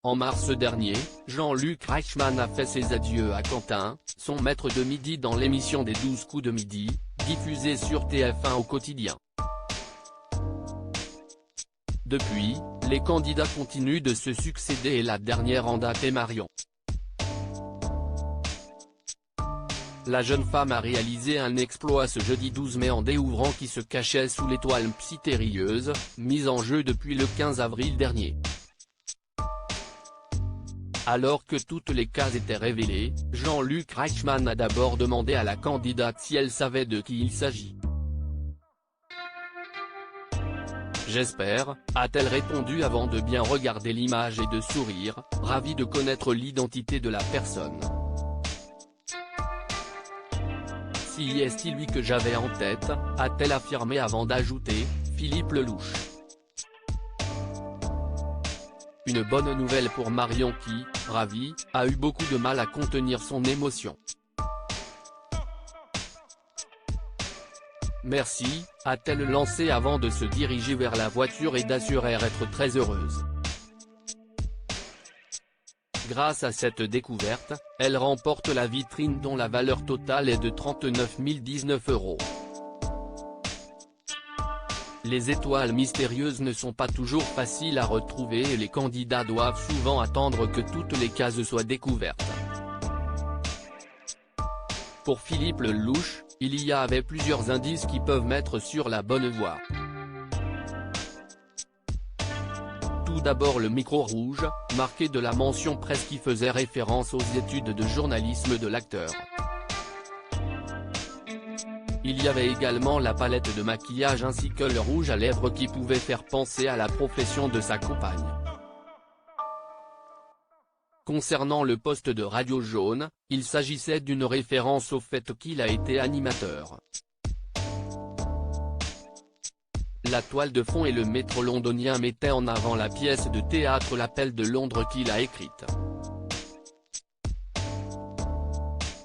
En mars dernier, Jean-Luc Reichmann a fait ses adieux à Quentin, son maître de midi dans l'émission des 12 coups de midi, diffusée sur TF1 au quotidien. Depuis, les candidats continuent de se succéder et la dernière en date est Marion. La jeune femme a réalisé un exploit ce jeudi 12 mai en découvrant qui se cachait sous l'étoile mystérieuse, mise en jeu depuis le 15 avril dernier. Alors que toutes les cases étaient révélées, Jean-Luc Reichmann a d'abord demandé à la candidate si elle savait de qui il s'agit. J'espère, a-t-elle répondu avant de bien regarder l'image et de sourire, ravie de connaître l'identité de la personne. Si est-ce lui que j'avais en tête, a-t-elle affirmé avant d'ajouter, Philippe Lelouch. Une bonne nouvelle pour Marion qui, ravie, a eu beaucoup de mal à contenir son émotion. Merci, a-t-elle lancé avant de se diriger vers la voiture et d'assurer être très heureuse. Grâce à cette découverte, elle remporte la vitrine dont la valeur totale est de 39 019 €. Les étoiles mystérieuses ne sont pas toujours faciles à retrouver et les candidats doivent souvent attendre que toutes les cases soient découvertes. Pour Philippe Lelouch, il y avait plusieurs indices qui peuvent mettre sur la bonne voie. Tout d'abord le micro rouge, marqué de la mention presse qui faisait référence aux études de journalisme de l'acteur. Il y avait également la palette de maquillage ainsi que le rouge à lèvres qui pouvait faire penser à la profession de sa compagne. Concernant le poste de Radio Jaune, il s'agissait d'une référence au fait qu'il a été animateur. La toile de fond et le métro londonien mettaient en avant la pièce de théâtre L'Appel de Londres qu'il a écrite.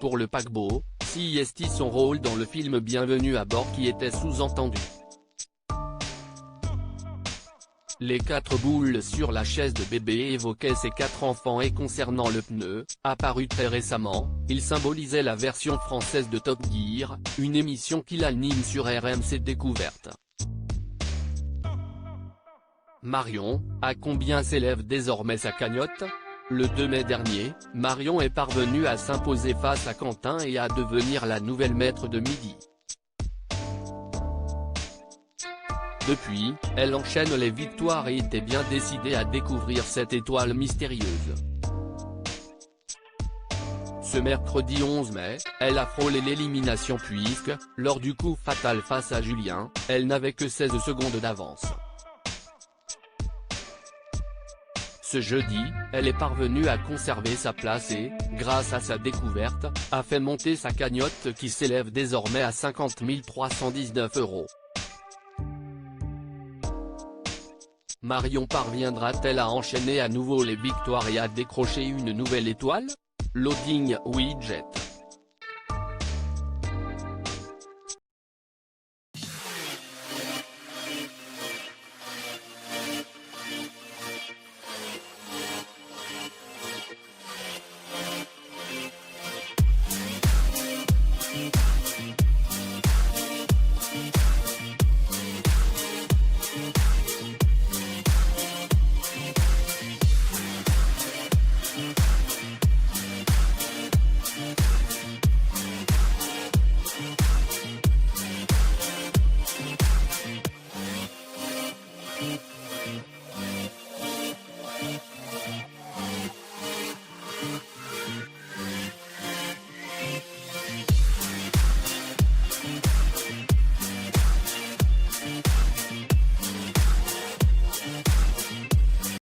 Pour le paquebot, si est son rôle dans le film Bienvenue à bord qui était sous-entendu. Les 4 boules sur la chaise de bébé évoquaient ses 4 enfants et concernant le pneu, apparu très récemment, il symbolisait la version française de Top Gear, une émission qu'il anime sur RMC Découverte. Marion, à combien s'élève désormais sa cagnotte ? Le 2 mai dernier, Marion est parvenue à s'imposer face à Quentin et à devenir la nouvelle maître de midi. Depuis, elle enchaîne les victoires et était bien décidée à découvrir cette étoile mystérieuse. Ce mercredi 11 mai, elle a frôlé l'élimination puisque, lors du coup fatal face à Julien, elle n'avait que 16 secondes d'avance. Ce jeudi, elle est parvenue à conserver sa place et, grâce à sa découverte, a fait monter sa cagnotte qui s'élève désormais à 50 319 €. Marion parviendra-t-elle à enchaîner à nouveau les victoires et à décrocher une nouvelle étoile ? Loading Widget.